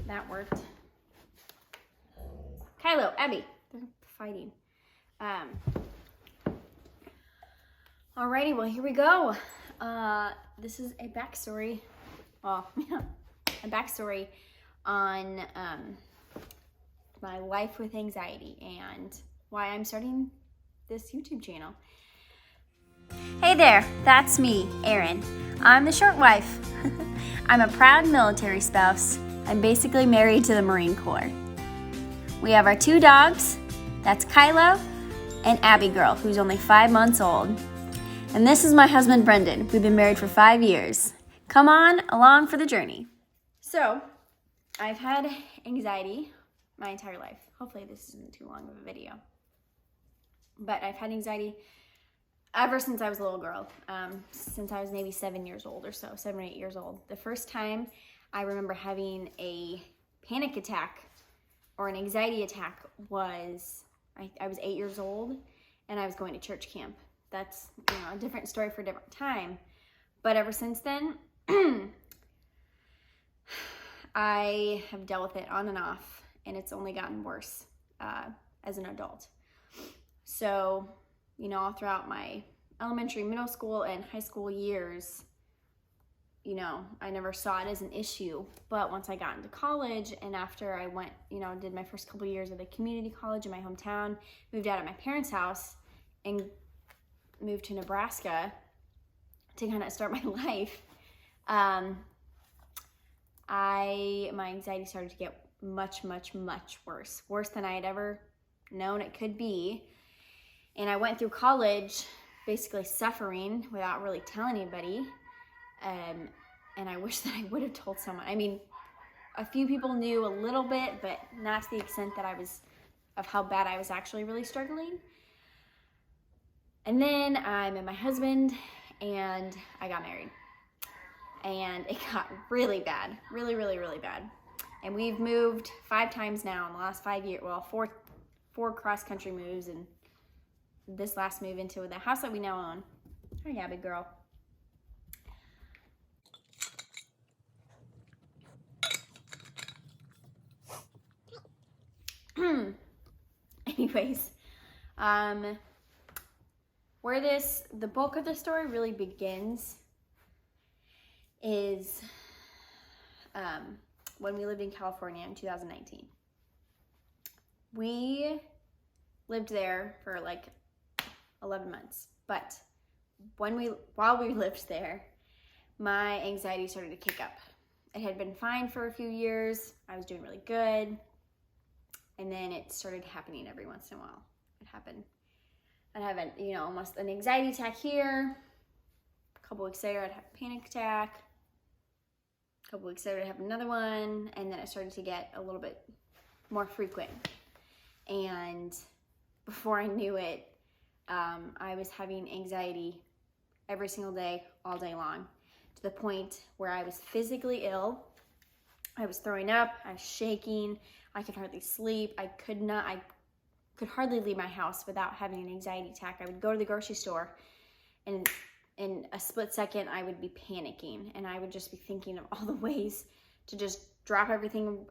that worked. Kylo, Abby, they're fighting. Alrighty, well, here we go. This is a backstory. Well, a backstory on my life with anxiety and why I'm starting this YouTube channel. Hey there, that's me, Erin. I'm the short wife. I'm a proud military spouse. I'm basically married to the Marine Corps. We have our 2 dogs. That's Kylo and Abby Girl, who's only 5 months old. And this is my husband, Brendan. We've been married for 5 years. Come on along for the journey. So, I've had anxiety my entire life. Hopefully this isn't too long of a video. But I've had anxiety ever since I was a little girl, since I was maybe 7 years old or so, 7 or 8 years old. The first time I remember having a panic attack or an anxiety attack was, I was 8 years old and I was going to church camp. That's, a different story for a different time. But ever since then, I have dealt with it on and off, and it's only gotten worse as an adult. So, all throughout my elementary, middle school, and high school years, I never saw it as an issue. But once I got into college, and after I went, did my first couple years at a community college in my hometown, moved out of my parents' house, and moved to Nebraska to kind of start my life, my anxiety started to get much, much, much worse than I had ever known it could be. And I went through college basically suffering without really telling anybody. And I wish that I would have told someone. I mean, a few people knew a little bit, but not to the extent that of how bad I was actually really struggling. And then I met my husband and I got married. And it got really bad, really, really, really bad. And we've moved 5 times now in the last 5 years. Well, four cross-country moves, and this last move into the house that we now own. Hi, Abby girl. Anyways, where the bulk of the story really begins is when we lived in California in 2019. We lived there for like 11 months, but while we lived there, my anxiety started to kick up. It had been fine for a few years. I was doing really good. And then it started happening every once in a while. I'd have almost an anxiety attack here. A couple weeks later, I'd have a panic attack. A couple weeks later, I'd have another one. And then it started to get a little bit more frequent. And before I knew it, I was having anxiety every single day, all day long, to the point where I was physically ill. I was throwing up, I was shaking, I could hardly sleep. I could hardly leave my house without having an anxiety attack. I would go to the grocery store, and in a split second, I would be panicking, and I would just be thinking of all the ways to just drop everything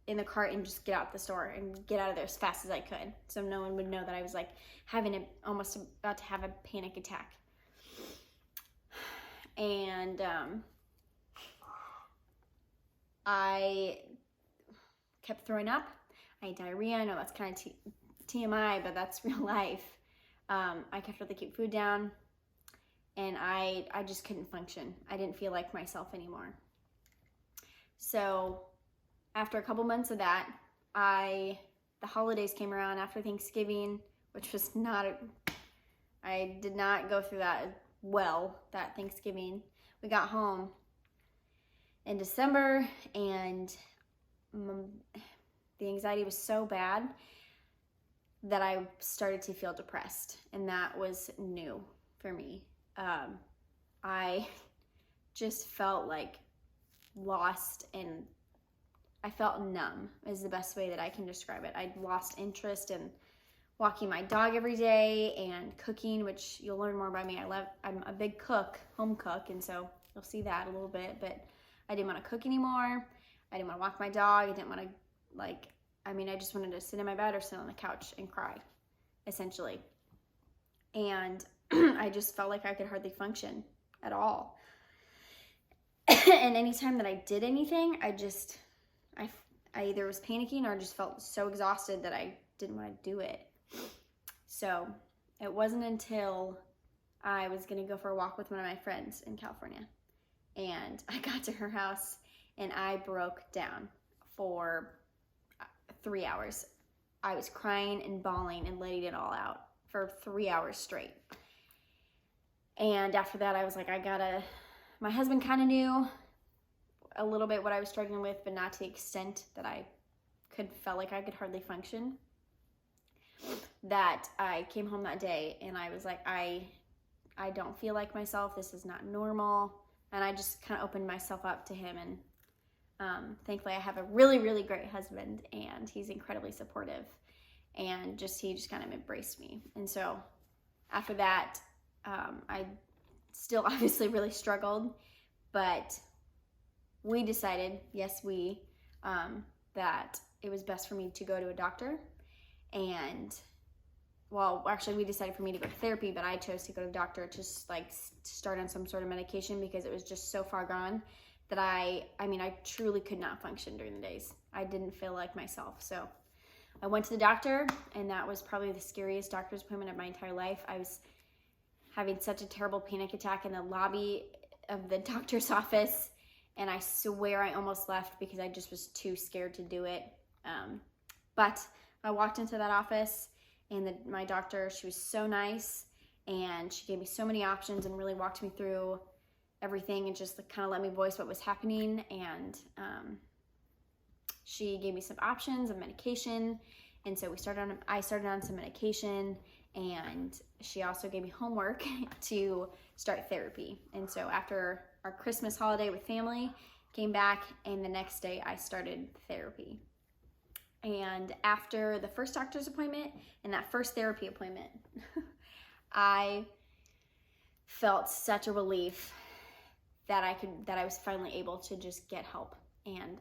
in the cart and just get out the store and get out of there as fast as I could, so no one would know that I was like almost about to have a panic attack. And I kept throwing up. I had diarrhea. I know that's kind of TMI, but that's real life. I kept trying to keep food down, and I just couldn't function. I didn't feel like myself anymore. So after a couple months of that, the holidays came around after Thanksgiving, which was I did not go through that well, that Thanksgiving. We got home in December, and the anxiety was so bad that I started to feel depressed, and that was new for me. I just felt like lost, and I felt numb is the best way that I can describe it. I'd lost interest in walking my dog every day and cooking, which you'll learn more about me. I'm a big cook, home cook, and so you'll see that a little bit, but I didn't want to cook anymore. I didn't want to walk my dog. I didn't want to, like, I just wanted to sit in my bed or sit on the couch and cry, essentially. And I just felt like I could hardly function at all. And anytime that I did anything, I either was panicking or just felt so exhausted that I didn't want to do it. So it wasn't until I was going to go for a walk with one of my friends in California, and I got to her house and I broke down for 3 hours. I was crying and bawling and letting it all out for 3 hours straight. And after that, I was like, my husband kind of knew a little bit what I was struggling with, but not to the extent that I felt like I could hardly function. That I came home that day and I was like, I don't feel like myself. This is not normal. And I just kind of opened myself up to him. And thankfully I have a really, really great husband, and he's incredibly supportive, and he just kind of embraced me. And so after that, I still obviously really struggled, but we decided, that it was best for me to go to a doctor. And well, actually we decided for me to go to therapy, but I chose to go to the doctor to start on some sort of medication, because it was just so far gone that I truly could not function during the days. I didn't feel like myself. So I went to the doctor, and that was probably the scariest doctor's appointment of my entire life. I was having such a terrible panic attack in the lobby of the doctor's office, and I swear I almost left because I just was too scared to do it. But I walked into that office, and my doctor, she was so nice, and she gave me so many options and really walked me through everything and just kind of let me voice what was happening. And she gave me some options of medication, and so I started on some medication, and she also gave me homework to start therapy. And so after our Christmas holiday with family, came back, and the next day I started therapy. And after the first doctor's appointment and that first therapy appointment, I felt such a relief that I was finally able to just get help, and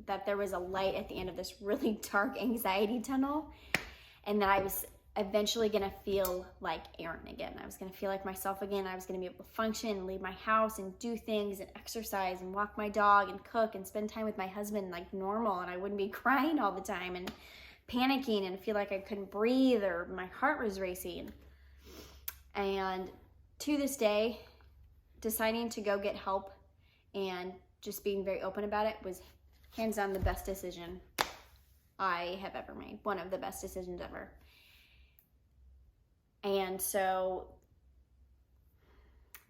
that there was a light at the end of this really dark anxiety tunnel, and that I was eventually gonna feel like Erin again. I was gonna feel like myself again. I was gonna be able to function and leave my house and do things and exercise and walk my dog and cook and spend time with my husband like normal, and I wouldn't be crying all the time and panicking and feel like I couldn't breathe or my heart was racing. And to this day, deciding to go get help and just being very open about it was hands down the best decision I have ever made. One of the best decisions ever. And so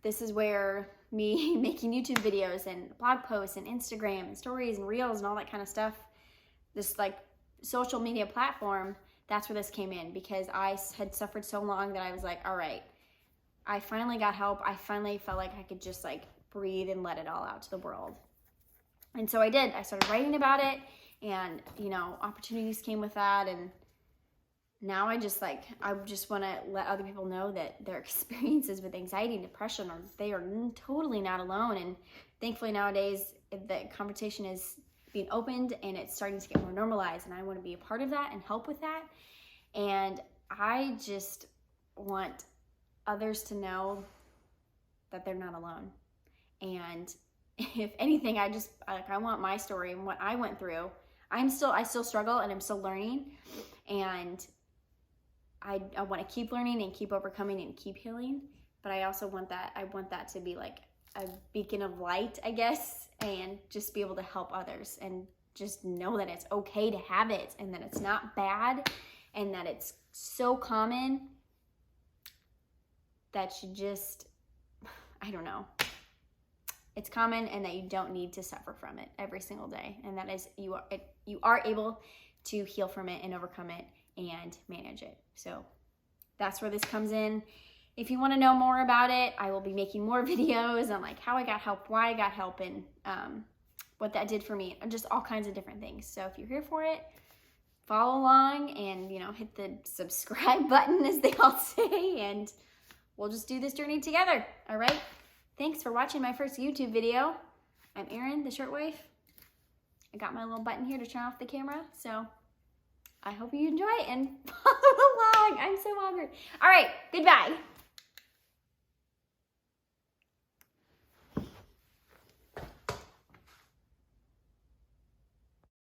this is where me making YouTube videos and blog posts and Instagram and stories and reels and all that kind of stuff, this like social media platform, that's where this came in, because I had suffered so long that I was like, all right, I finally got help. I finally felt like I could just like breathe and let it all out to the world. And so I did. I started writing about it, and opportunities came with that. And now I just want to let other people know that their experiences with anxiety and depression they are totally not alone. And thankfully nowadays the conversation is being opened and it's starting to get more normalized, and I want to be a part of that and help with that. And I just want others to know that they're not alone. And if anything, I want my story and what I went through. I still struggle, and I'm still learning, and I want to keep learning and keep overcoming and keep healing. But I also want that to be like a beacon of light, I guess, and just be able to help others and just know that it's okay to have it, and that it's not bad, and that it's so common that you just, I don't know. It's common, and that you don't need to suffer from it every single day. And that is, you are able to heal from it and overcome it and manage it. So that's where this comes in. If you want to know more about it, I will be making more videos on like how I got help, why I got help, and what that did for me, and just all kinds of different things. So if you're here for it, follow along and hit the subscribe button, as they all say, and we'll just do this journey together. All right. Thanks for watching my first YouTube video. I'm Erin, the Short Wife. I got my little button here to turn off the camera. So I hope you enjoy it and follow along. I'm so awkward. All right, goodbye.